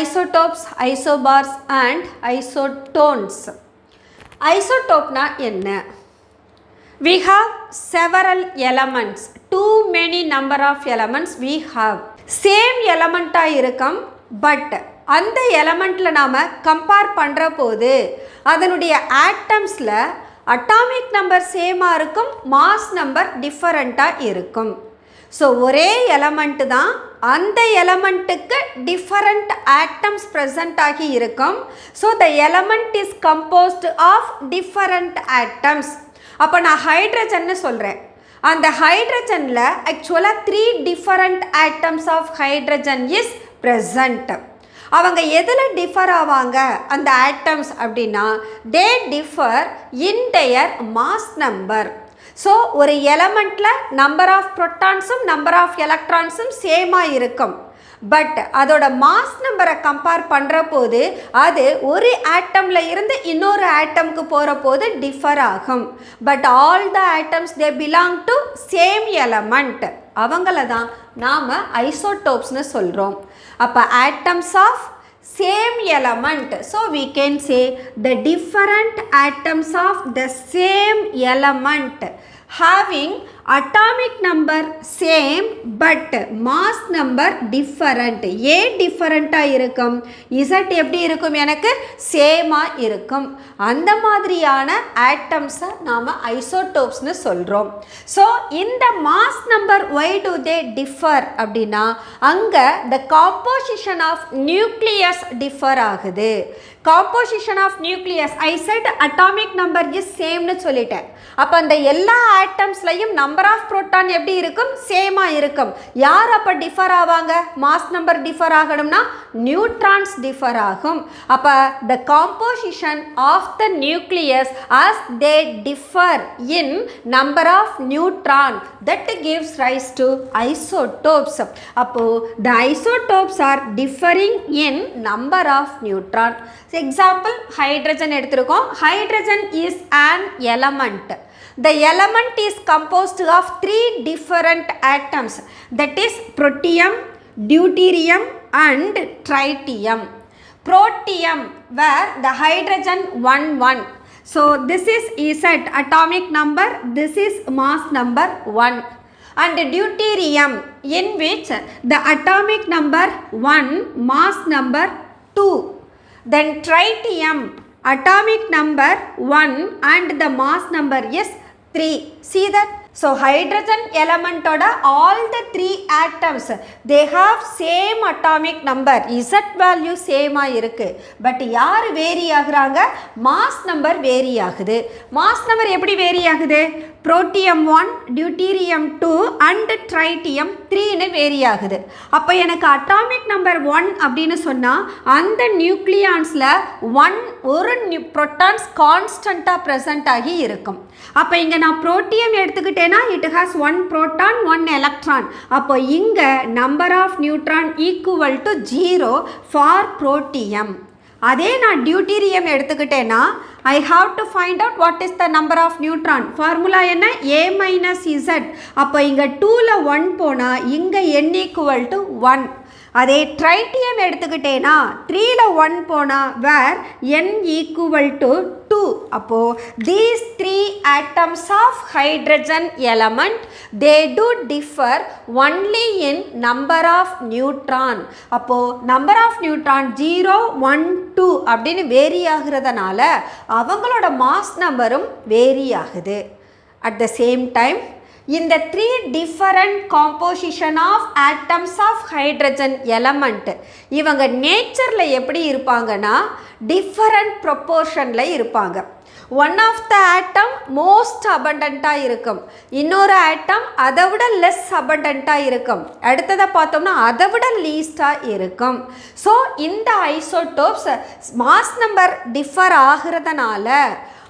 isotopes, isobars and isotones. ஐசோடோப்னா என்ன? We have several elements, too many number of elements we have. Same element இருக்கும், பட் அந்த எலமெண்ட்டில் நாம் கம்பேர் பண்ணுற போது அதனுடைய ஆட்டம்ஸில் அட்டாமிக் நம்பர் சேமாக இருக்கும், மாஸ் நம்பர் டிஃபரண்ட்டாக இருக்கும். ஸோ ஒரே எலமெண்ட்டு தான், அந்த எலமெண்ட்டுக்கு டிஃபரண்ட் ஆட்டம்ஸ் ப்ரெசண்ட் ஆகி இருக்கும். So the element is composed of different atoms. அப்போ நான் ஹைட்ரஜன்னு சொல்கிறேன், அந்த ஹைட்ரஜனில் ஆக்சுவலாக 3 different atoms of hydrogen is present. அவங்க எதில் டிஃபர் ஆவாங்க அந்த ஆட்டம்ஸ் அப்படின்னா, they differ in their mass number. So ஒரு எலமெண்ட்டில் நம்பர் ஆஃப் புரோட்டான்ஸும் நம்பர் ஆஃப் எலக்ட்ரான்ஸும் சேமாக இருக்கும், பட் அதோட மாஸ் நம்பரை கம்பேர் பண்ணுற போது அது ஒரு ஆட்டமில் இருந்து இன்னொரு ஆட்டம்க்கு போகிற போது டிஃபர் ஆகும். But all the atoms they belong to same element. அவங்கள தான் நாம் ஐசோடோப்ஸ்னு சொல்கிறோம். அப்போ atoms of same element, so we can say the different atoms of the same element having atomic number same but mass number different. A different இருக்கும், Z எப்படி இருக்கும், எனக்கு சேமா இருக்கும். அந்த மாதிரியான ஆட்டம்ஸை நாம் ஐசோடோப்ஸ்னு சொல்கிறோம். ஸோ இந்த mass number why do they differ அப்படின்னா, அங்கே the composition of nucleus differ ஆகுது. composition of nucleus, I said atomic number is same னு சொல்லிட்டேன். அப்போ அந்த எல்லா ஆட்டம்ஸ்லையும் நம்பர் ஆஃப் புரோட்டான் எப்படி இருக்கும், சேமாக இருக்கும். யார் அப்போ டிஃபர் ஆவாங்க, மாஸ் நம்பர் டிஃபர் ஆகணும்னா நியூட்ரான்ஸ் டிஃபர் ஆகும். அப்போ the composition of the nucleus as they differ in number of neutron, that gives rise to isotopes. அப்போது the isotopes are differing in number of neutron. Example hydrogen எடுத்திருக்கோம். Hydrogen is an element. The element is composed of 3 different atoms, that is protium, deuterium and tritium. Protium where the hydrogen 1 so this is Z atomic number, this is mass number 1. And deuterium in which the atomic number 1, mass number 2. Then tritium atomic number 1 and the mass number is 3. See that? So hydrogen element oda all the 3 atoms they have same atomic number, Z value same ah irukku, but yaar vary ஆகுறாங்க, mass number vary ஆகுது. mass number எப்படி vary ஆகுது, protium 1, deuterium 2 and tritium 3 னு vary ஆகுது. அப்போ எனக்கு atomic number 1 அப்படின்னு சொன்னா அந்த நியூக்ளியான்ஸ்ல ஒரு protons கான்ஸ்டண்டா present ஆகி இருக்கும். அப்போ இங்க நான் protium எடுத்துக்கிட்டேனா it has 1 proton 1 electron. அப்போ இங்க number of neutron equal to 0 for protium. அதே நான் deuterium எடுத்துக்கிட்டேனா I have to find out what is the number of neutron. Formula என்ன, A minus Z. அப்போ இங்க 2ல 1 போனா இங்க N equal to 1. அதே ட்ரைட்டியம் எடுத்துக்கிட்டேனா 3ல 1 போனால் வேர் n ஈக்குவல் டு 2. அப்போது these 3 atoms of hydrogen element they do differ only in number of neutron. அப்போது number of neutron 0 1 2 அப்படின்னு வேரி ஆகிறதுனால அவங்களோட மாஸ் நம்பரும் வேரி ஆகுது. அட் த சேம் டைம் இந்த 3 different composition of atoms of hydrogen element இவங்க நேச்சரில் எப்படி இருப்பாங்கன்னா different proportionல இருப்பாங்க. One of the atom most அபண்டண்ட்டாக இருக்கும், இன்னொரு ஆட்டம் அதை விட லெஸ் அபண்டண்ட்டாக இருக்கும், அடுத்ததை பார்த்தோம்னா அதை விட லீஸ்டாக இருக்கும். ஸோ இந்த ஐசோடோப்ஸ் மாஸ் நம்பர் டிஃபர் ஆகிறதுனால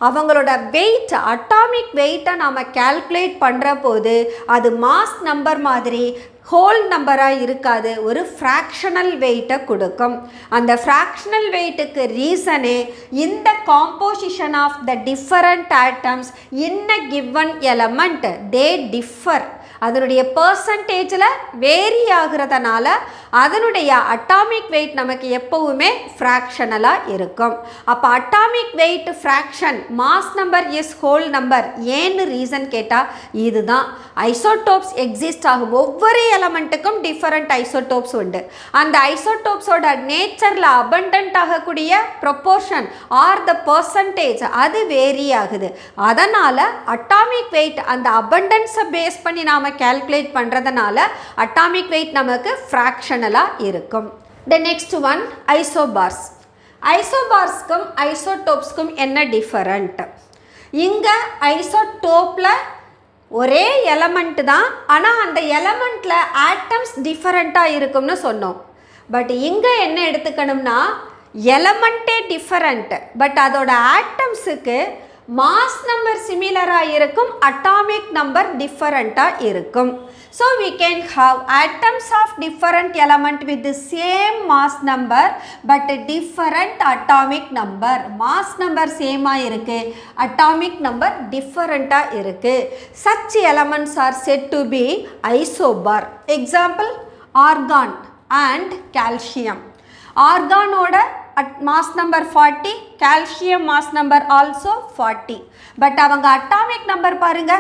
அவங்களோட வெயிட் அட்டாமிக் வெயிட்டை நாம் கால்குலேட் பண்ணுற போது அது மாஸ் நம்பர் மாதிரி ஹோல் நம்பராக இருக்காது, ஒரு ஃப்ராக்ஷனல் வெயிட்டை கொடுக்கும். அந்த ஃப்ராக்ஷனல் வெயிட்டுக்கு ரீசனே இந்த composition of the different atoms in a given element they differ. அதனுடைய பர்சன்டேஜில் வேரி ஆகிறதுனால அதனுடைய அட்டாமிக் வெயிட் நமக்கு எப்போவுமே ஃப்ராக்ஷனலாக இருக்கும். அப்போ atomic wait fraction mass number is whole number. ஏன்னு ரீசன் கேட்டால் இதுதான். ஐசோடோப்ஸ் எக்ஸிஸ்ட் ஆகும் ஒவ்வொரு எலமெண்ட்டுக்கும் டிஃபரண்ட் ஐசோடோப்ஸ் உண்டு. அந்த ஐசோடோப்ஸோட நேச்சரில் அபண்டன்ட் ஆகக்கூடிய ப்ரொப்போர்ஷன் ஆர் த பர்சன்டேஜ் அது வேரி ஆகுது. அதனால் அட்டாமிக் வெயிட் அந்த அபண்டன்ஸை பேஸ் பண்ணி நாம் கால்குலேட் பண்ணுறதுனால அட்டாமிக் வெயிட் நமக்கு ஃப்ராக்ஷனலாக இருக்கும். The next one isobars. ஐசோபார்ஸ்க்கும் ஐசோடோப்ஸ்க்கும் என்ன டிஃபரண்ட்? இங்கே ஐசோடோப்பில் ஒரே எலமெண்ட் தான், ஆனால் அந்த எலமெண்ட்டில் ஆட்டம்ஸ் டிஃபரண்ட்டாக இருக்கும்னு சொன்னோம். பட் இங்கே என்ன எடுத்துக்கணும்னா எலமெண்ட்டே டிஃபரண்ட், பட் அதோட ஆட்டம்ஸுக்கு மாஸ் நம்பர் சிமிலராக இருக்கும், அட்டாமிக் நம்பர் டிஃபரண்ட்டாக இருக்கும். So we can have atoms of different element with the same mass number but different atomic number. mass number சேமாக இருக்குது, atomic number டிஃபரண்ட்டாக இருக்குது. such elements are said to be isobar. example argon and calcium. argonோட mass number 40, calcium mass number also 40. But அவங்க atomic number பாருங்க,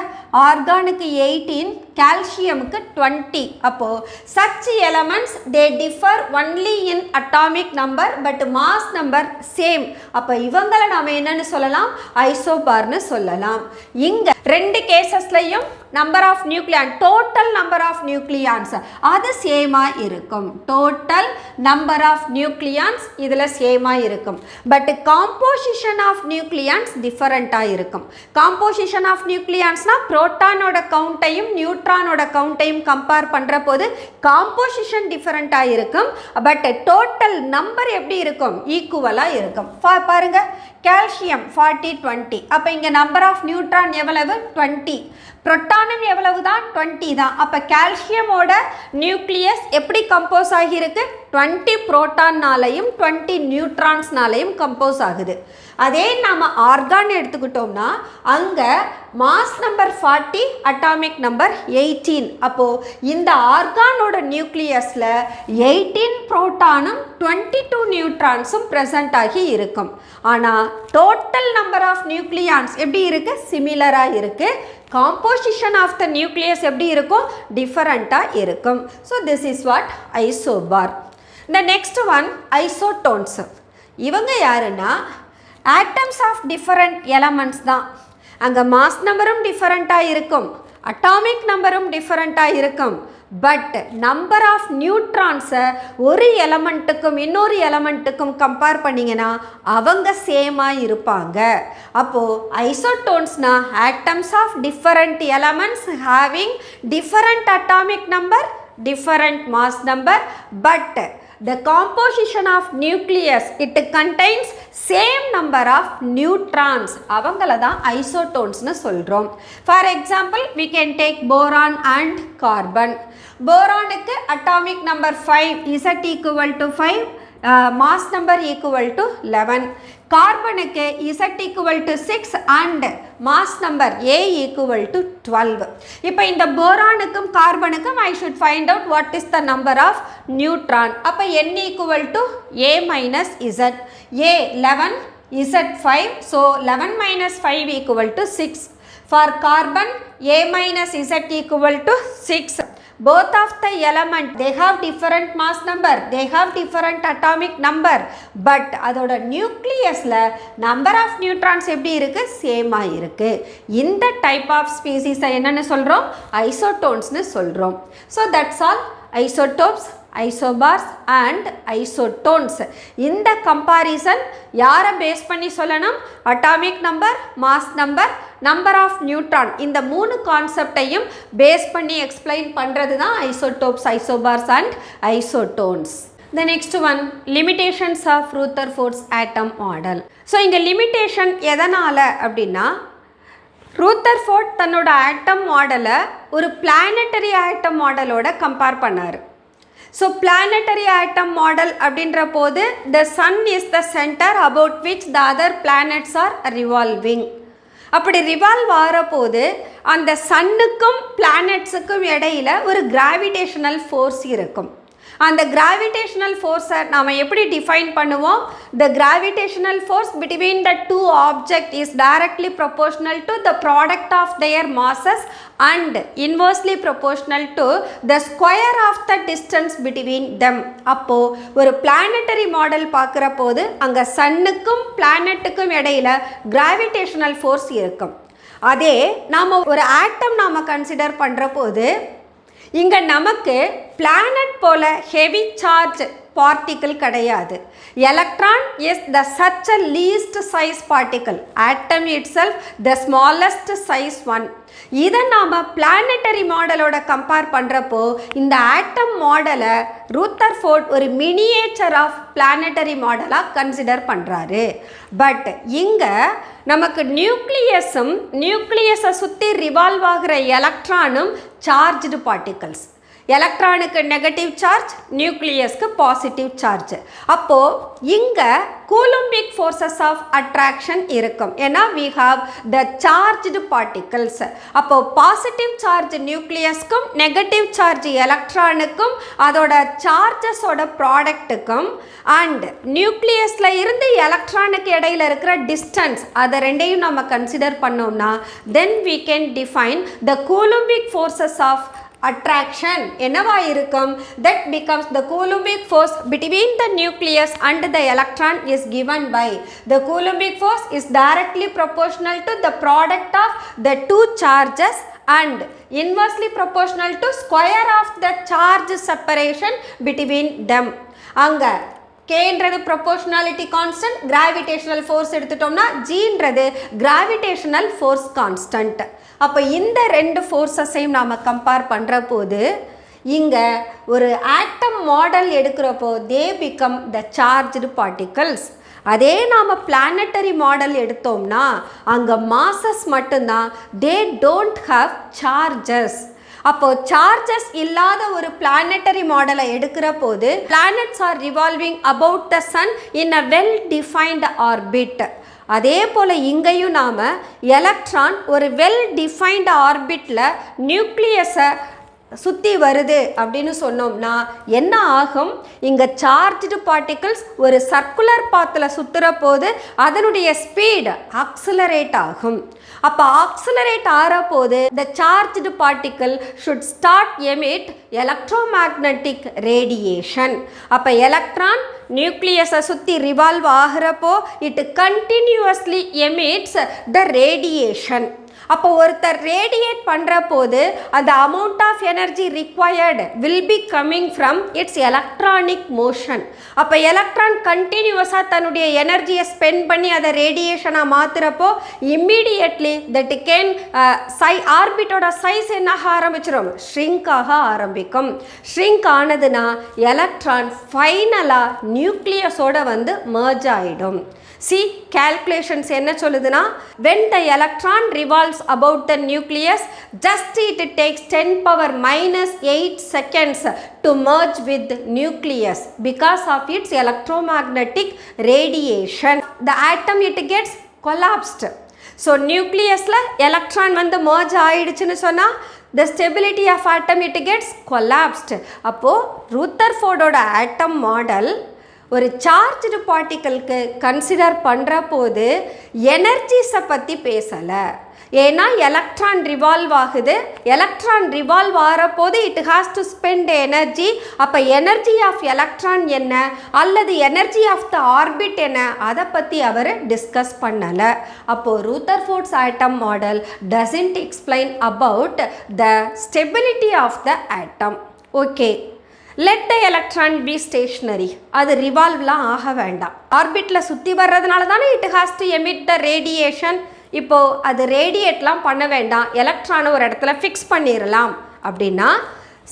ஆர்கானுக்கு 18, கால்சியமுக்கு 20. அப்போது such elements they differ only in atomic number but mass number same. அப்போ இவங்களை நாம் என்னன்னு சொல்லலாம்? ஐசோபார்னு சொல்லலாம். இங்கே ரெண்டு கேசஸ்லையும் number of nucleon, total number of nucleons அது சேமாக இருக்கும். டோட்டல் நம்பர் ஆஃப் நியூக்ளியான்ஸ் இதில் சேமாக இருக்கும். பட் காம்போசிஷன் ஆஃப் நியூக்ளியான்ஸ் டிஃபரண்ட்டாக இருக்கும். காம்போசிஷன் ஆஃப் நியூக்ளியான்ஸ்னால் புரோட்டானோட கவுண்ட்டையும் நியூட்ரானோட கவுண்ட்டையும் கம்பேர் பண்ணுற போது காம்போசிஷன் டிஃபரண்ட்டாக இருக்கும். பட் டோட்டல் நம்பர் எப்படி இருக்கும்? ஈக்குவலாக இருக்கும். பாருங்க, கால்சியம் 40 20. அப்போ இங்கே நம்பர் ஆஃப் நியூட்ரான் எவ்வளவு? 20. புரோட்டானும் எவ்வளவு தான்? 20 தான். அப்போ கால்சியமோட நியூக்ளியஸ் எப்படி கம்போஸ் ஆகியிருக்கு? 20 புரோட்டான்னாலையும் 20 நியூட்ரான்ஸ்னாலையும் கம்போஸ் ஆகுது. அதே நாம் ஆர்கான் எடுத்துக்கிட்டோம்னா அங்கே மாஸ் நம்பர் 40, அட்டாமிக் நம்பர் 18. அப்போது இந்த ஆர்கானோட நியூக்ளியஸில் 18 புரோட்டானும் 22 நியூட்ரான்ஸும் ப்ரெசண்ட் ஆகி இருக்கும். ஆனால் டோட்டல் நம்பர் ஆஃப் நியூக்ளியான்ஸ் எப்படி இருக்குது? சிமிலராக இருக்குது. காம்போசிஷன் ஆஃப் த நியூக்ளியஸ் எப்படி இருக்கும்? டிஃபரண்ட்டாக இருக்கும். So this is what isobar. இந்த நெக்ஸ்ட் ஒன் ஐசோடோன்ஸ். இவங்க யாருன்னா ஆட்டம்ஸ் ஆஃப் டிஃபரண்ட் எலமெண்ட்ஸ் தான். அங்கே மாஸ் நம்பரும் டிஃபரண்ட்டாக இருக்கும், அட்டாமிக் நம்பரும் டிஃபரண்ட்டாக இருக்கும். பட் நம்பர் ஆஃப் நியூட்ரான்ஸை ஒரு எலமெண்ட்டுக்கும் இன்னொரு எலமெண்ட்டுக்கும் கம்பேர் பண்ணிங்கன்னா அவங்க சேமாக இருப்பாங்க. அப்போது ஐசோடோன்ஸ்னா atoms of different elements having different atomic number, different mass number, but the composition of nucleus it contains same number of neutrons. அவங்கள தான் ஐசோடோன்ஸ்னு சொல்கிறோம். For example, we can take boron and carbon. போரானுக்கு atomic number 5, Z equal to 5, mass number equal to 11. கார்பனுக்கு Z equal to 6 and mass number A equal to 12. இப்போ இந்த போரானுக்கும் கார்பனுக்கும் I should find out what is the number of neutron. அப்போ N equal to A minus Z. A 11, Z 5, so 11 minus 5 equal to 6. For carbon, A minus Z equal to 6. Both of the element, they have different mass number, they have different atomic number, but அதோட nucleusல number of neutrons எப்படி இருக்கு? சேமா இருக்கு. இந்த type of species என்னன்னு சொல்றோம்? Isotones னு சொல்றோம். So that's all. Isotopes, isobars and isotones. இந்த comparison யாரை பேஸ் பண்ணி சொல்லணும்? Atomic number, mass number, number of neutron. இந்த மூணு கான்செப்டையும் பேஸ் பண்ணி எக்ஸ்பிளைன் பண்றது தான் isotopes, isobars and isotones. The next one, limitations of Rutherford's atom model. So இங்க limitation எதனால அப்படின்னா ரூதர்ஃபோர்ட் தன்னோட ஆட்டம் மாடலை ஒரு பிளானட்டரி ஆட்டம் மாடலோட கம்பேர் பண்ணார். ஸோ பிளானட்டரி ஆட்டம் மாடல் அப்படின்ற போது the sun is the center about which the other planets are revolving. அப்படி ரிவால்வ் ஆகிற போது அந்த சன்னுக்கும் பிளானட்ஸுக்கும் இடையில் ஒரு கிராவிடேஷனல் ஃபோர்ஸ் இருக்கும். அந்த கிராவிடேஷனல் ஃபோர்ஸை நாம் எப்படி டிஃபைன் பண்ணுவோம்? The gravitational force between the two object is directly proportional to the product of their masses and inversely proportional to the square of the distance between them. அப்போது ஒரு planetary model பார்க்குற போது அங்கே சன்னுக்கும் பிளானட்டுக்கும் இடையில் கிராவிடேஷனல் ஃபோர்ஸ் இருக்கும். அதே நாம் ஒரு ஆட்டம் நாம் கன்சிடர் பண்ணுற போது இங்கே நமக்கு பிளானட் போல ஹெவி சார்ஜ் பார்ட்டிக்கிள் கிடையாது. Electron is the such a least size particle. Atom itself the smallest size one. இதை நாம் பிளானட்டரி மாடலோட கம்பேர் பண்ணுறப்போ இந்த ஆட்டம் மாடலை ரூதர்ஃபோர்ட் ஒரு மினியேச்சர் ஆஃப் பிளானட்டரி மாடலாக கன்சிடர் பண்ணுறாரு. பட் இங்கே நமக்கு நியூக்ளியஸும் நியூக்ளியஸை சுற்றி ரிவால்வ் ஆகிற எலக்ட்ரானும் சார்ஜ்டு பார்ட்டிகல்ஸ். எலக்ட்ரானுக்கு நெகட்டிவ் சார்ஜ், நியூக்ளியஸ்க்கு பாசிட்டிவ் சார்ஜ். அப்போது இங்கே கூலும்பிக் ஃபோர்ஸஸ் ஆஃப் அட்ராக்ஷன் இருக்கும். ஏன்னா we have the charged particles. அப்போது பாசிட்டிவ் சார்ஜ் நியூக்ளியஸ்க்கும் நெகட்டிவ் சார்ஜ் எலக்ட்ரானுக்கும் அதோட சார்ஜஸோட ப்ராடக்ட்டுக்கும் அண்ட் நியூக்ளியஸில் இருந்து எலக்ட்ரானுக்கு இடையில் இருக்கிற டிஸ்டன்ஸ் அதை ரெண்டையும் நம்ம கன்சிடர் பண்ணோம்னா தென் we can define the coulombic forces of attraction என்னவா இருக்கும்? that becomes the coulombic force between the nucleus and the electron is given by the coulombic force is directly proportional to the product of the two charges and inversely proportional to square of the charge separation between them. அங்க Kன்றது proportionality constant, gravitational force எடுத்துட்டோம்னா Gன்றது gravitational force constant. அப்போ இந்த ரெண்டு ஃபோர்ஸஸையும் நாம் compare பண்ணுற போது இங்கே ஒரு ஆட்டம் மாடல் எடுக்கிறப்போ they become the charged particles. அதே நாம் பிளானட்டரி மாடல் எடுத்தோம்னா அங்கே மாசஸ் மட்டும்தான், தே டோன்ட் ஹாவ் சார்ஜஸ். அப்போது சார்ஜஸ் இல்லாத ஒரு பிளானட்டரி மாடலை எடுக்கிற போது planets are revolving about the sun in a well defined orbit. அதே போல் இங்கேயும் நாம் எலக்ட்ரான் ஒரு வெல் டிஃபைன்டு ஆர்பிட்டில் நியூக்ளியஸை சுற்றி வருது அப்படின்னு சொன்னோம்னா என்ன ஆகும்? இங்கே சார்ஜ்டு பார்ட்டிகிள்ஸ் ஒரு சர்க்குலர் பாத்தில் சுற்றுற போது அதனுடைய ஸ்பீடு ஆக்சிலரேட் ஆகும். அப்போ ஆக்சிலரேட் ஆகிற போது the charged particle should start emit electromagnetic radiation. அப்போ எலக்ட்ரான் நியூக்ளியஸை சுற்றி ரிவால்வ் ஆகிறப்போ it continuously emits the radiation. அப்போ ஒருத்தர் ரேடியேட் பண்ணுற போது அந்த amount of energy required will be coming from its electronic motion. அப்போ எலக்ட்ரான் கண்டினியூவஸாக தன்னுடைய எனர்ஜியை ஸ்பெண்ட் பண்ணி அதை ரேடியேஷனாக மாற்றுறப்போ இம்மீடியட்லி தட் கேன் ஆர்பிட்டோட சைஸ் என்ன ஆரம்பிச்சிடும்? ஷ்ரிங்க் ஆக ஆரம்பிக்கும். ஷ்ரிங்க் ஆனதுன்னா எலக்ட்ரான் ஃபைனலாக நியூக்ளியஸோட வந்து மர்ஜ் ஆகிடும். See, calculations என்ன சொல்லுதுன்னா when the electron revolves about the nucleus just it takes 10 power minus 8 seconds to merge with nucleus because of its electromagnetic radiation. the atom it gets collapsed. So nucleusல electron வந்து merge ஆயிடுச்சுன்னு சொன்னா the stability of atom it gets collapsed. அப்போ ரூதர்ஃபோர்டோட atom model ஒரு charged பார்ட்டிக்கலுக்கு consider பண்ணுற போது எனர்ஜிஸை பற்றி பேசலை. ஏன்னா எலக்ட்ரான் ரிவால்வ் ஆகுது, எலக்ட்ரான் ரிவால்வ் ஆகிற போது it has to spend energy. அப்போ எனர்ஜி ஆஃப் எலக்ட்ரான் என்ன அல்லது எனர்ஜி ஆஃப் த ஆர்பிட் என்ன அதை பற்றி அவர் டிஸ்கஸ் பண்ணலை. அப்போது Rutherford's atom model doesn't explain about the stability of the atom. Okay, let the electron be stationary. அது ரிவால்வ்லாம் ஆக வேண்டாம், ஆர்பிட்டில் சுற்றி வர்றதுனால தானே it has to emit the radiation. இப்போது அது ரேடியேட்லாம் பண்ண வேண்டாம், எலக்ட்ரானை ஒரு இடத்துல ஃபிக்ஸ் பண்ணிடலாம். அப்படின்னா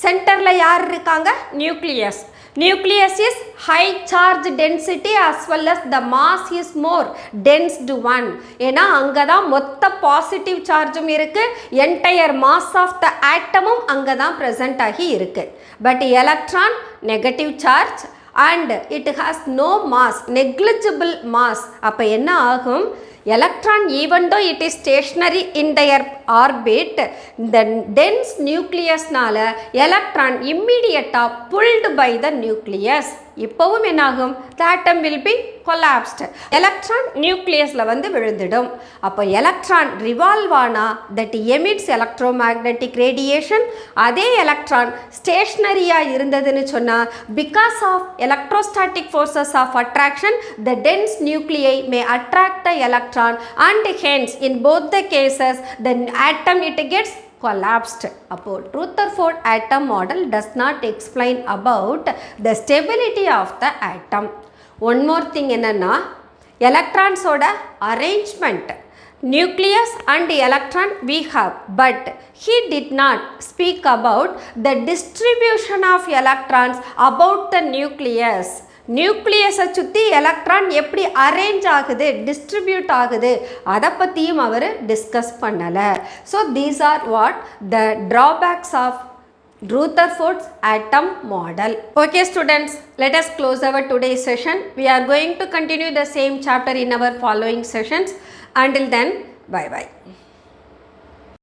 சென்டரில் யார் இருக்காங்க? Nucleus. Nucleus is high charge density as well as the mass is more dense to one. ஏன்னா அங்கே தான் மொத்த பாசிட்டிவ் சார்ஜும் இருக்குது, என்டையர் மாஸ் ஆஃப் த ஆட்டமும் அங்கே தான் ப்ரெசண்ட் ஆகி இருக்குது. But electron negative charge and it has no mass, negligible mass. அப்போ என்ன ஆகும்? electron, even though it is stationary in their orbit, the dense nucleus நால electron immediately pulled by the nucleus. இப்போவும் என்னாகும்? the atom will be collapsed. electron nucleusல வந்து விழுந்துடும். அப்போ electron revolve ஆனா that emits electromagnetic radiation. அதே electron stationary-ஆ இருந்ததுன்னு சொன்னா because of electrostatic forces of attraction, the dense nuclei may attract the electron and hence in both the cases the atom it gets collapsed. அப்போ Rutherford atom model does not explain about the stability of the atom. One more thing என்னன்னா electrons ஓட arrangement, nucleus and electron we have, but he did not speak about the distribution of electrons about the nucleus. நியூக்ளியஸை சுற்றி electron எப்படி arrange ஆகுது, distribute ஆகுது, அதை பற்றியும் அவர் discuss பண்ணலை. So these are what the drawbacks of Rutherford's atom model. Okay students, let us close our today's session. We are going to continue the same chapter in our following sessions. Until then, bye bye.